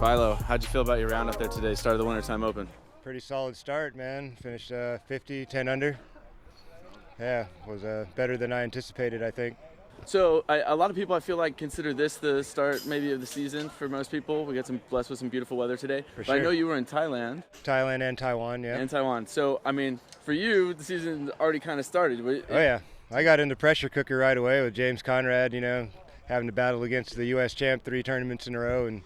Philo, how'd you feel about your round up there today, start of the Wintertime Open? Pretty solid start, man. Finished 50, 10 under. Yeah, was better than I anticipated, I think. So a lot of people, I feel like, consider this the start maybe of the season for most people. We got blessed with some beautiful weather today. For but sure. I know you were in Thailand. Thailand and Taiwan, yeah. And Taiwan. So, I mean, for you, the season already kind of started. Oh, yeah. I got into pressure cooker right away with James Conrad, having to battle against the U.S. champ 3 tournaments in a row. And,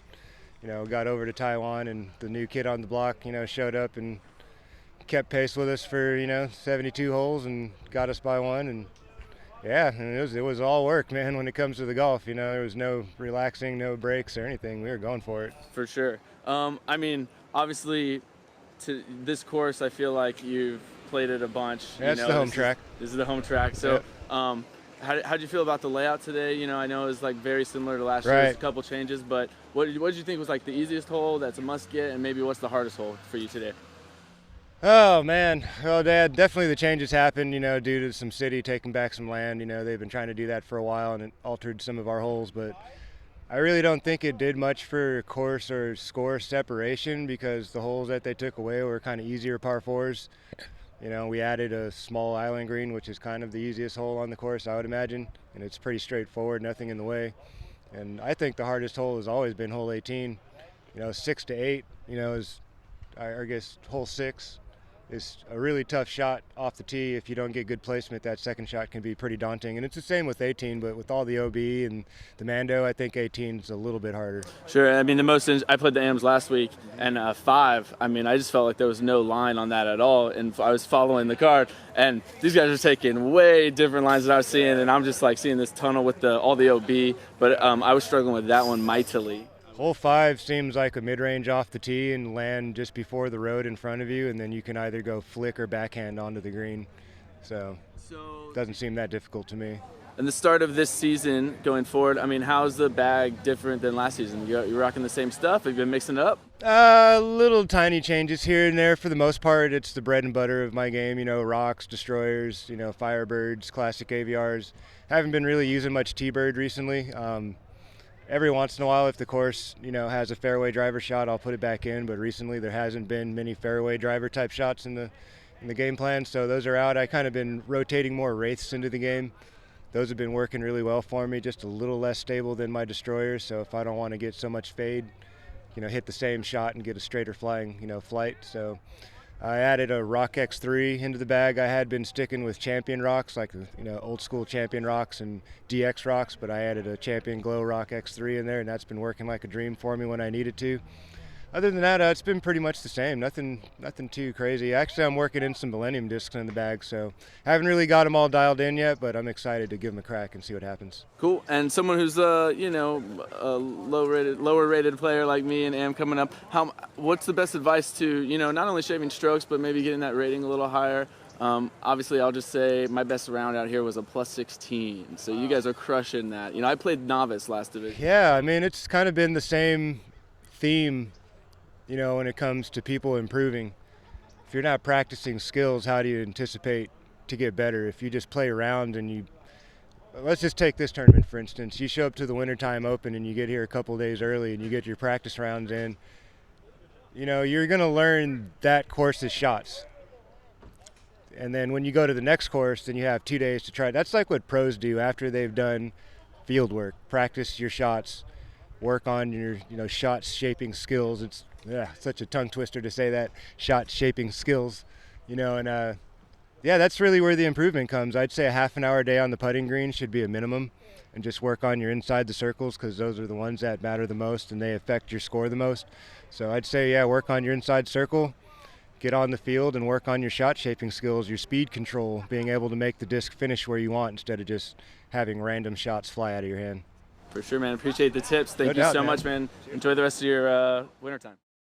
got over to Taiwan, and the new kid on the block, showed up and kept pace with us for, 72 holes and got us by one. And, yeah, and it was all work, man, when it comes to the golf. There was no relaxing, no breaks or anything. We were going for it. For sure. I mean, obviously, to this course, I feel like you've played it a bunch. That's the home track. This is the home track. So, yep. How'd you feel about the layout today? I know it was like very similar to last year. Right. There's a couple changes, but what did you think was like the easiest hole that's a must get, and maybe what's the hardest hole for you today? Oh, man. Well, Dad, definitely the changes happened, due to some city taking back some land. They've been trying to do that for a while, and it altered some of our holes. But I really don't think it did much for course or score separation, because the holes that they took away were kind of easier par fours. We added a small island green, which is kind of the easiest hole on the course, I would imagine. And it's pretty straightforward, nothing in the way. And I think the hardest hole has always been hole 18. 6 to 8, is, I guess, hole 6 is a really tough shot off the tee. If you don't get good placement, that second shot can be pretty daunting. And it's the same with 18, but with all the OB and the Mando, I think 18 is a little bit harder. Sure. I mean, I played the AMs last week, and 5, I mean, I just felt like there was no line on that at all. And I was following the card, and these guys are taking way different lines than I was seeing, and I'm just like seeing this tunnel with all the OB. But I was struggling with that one mightily. Hole 5 seems like a mid-range off the tee and land just before the road in front of you, and then you can either go flick or backhand onto the green. So it doesn't seem that difficult to me. And the start of this season going forward, I mean, how's the bag different than last season? You're rocking the same stuff? Have you been mixing it up? Little tiny changes here and there. For the most part, it's the bread and butter of my game. Rocks, destroyers, Firebirds, classic AVRs. Haven't been really using much T-Bird recently. Every once in a while, if the course, has a fairway driver shot, I'll put it back in. But recently, there hasn't been many fairway driver type shots in the game plan, so those are out. I kind of been rotating more wraiths into the game. Those have been working really well for me. Just a little less stable than my destroyers. So if I don't want to get so much fade, hit the same shot and get a straighter flying, flight. So I added a Rock X3 into the bag. I had been sticking with Champion rocks, like old school Champion rocks and DX rocks, but I added a Champion Glow Rock X3 in there, and that's been working like a dream for me when I needed to. Other than that, it's been pretty much the same. Nothing too crazy. Actually, I'm working in some Millennium discs in the bag, so I haven't really got them all dialed in yet, but I'm excited to give them a crack and see what happens. Cool. And someone who's a lower rated player like me and am coming up, what's the best advice to not only shaving strokes but maybe getting that rating a little higher? Obviously, I'll just say my best round out here was a +16, so you guys are crushing that. I played novice last division. Yeah, I mean, it's kind of been the same theme. When it comes to people improving. If you're not practicing skills, how do you anticipate to get better? If you just play around and let's just take this tournament, for instance. You show up to the Wintertime Open and you get here a couple days early and you get your practice rounds in. You're going to learn that course's shots. And then when you go to the next course, then you have 2 days to try. That's like what pros do after they've done field work. Practice your shots, work on your shot shaping skills. It's such a tongue twister to say that, shot shaping skills, that's really where the improvement comes. I'd say a half an hour a day on the putting green should be a minimum, and just work on your inside the circles, because those are the ones that matter the most and they affect your score the most. So I'd say, work on your inside circle, get on the field and work on your shot shaping skills, your speed control, being able to make the disc finish where you want instead of just having random shots fly out of your hand. For sure, man. Appreciate the tips. Thank you so much, man. Enjoy the rest of your wintertime.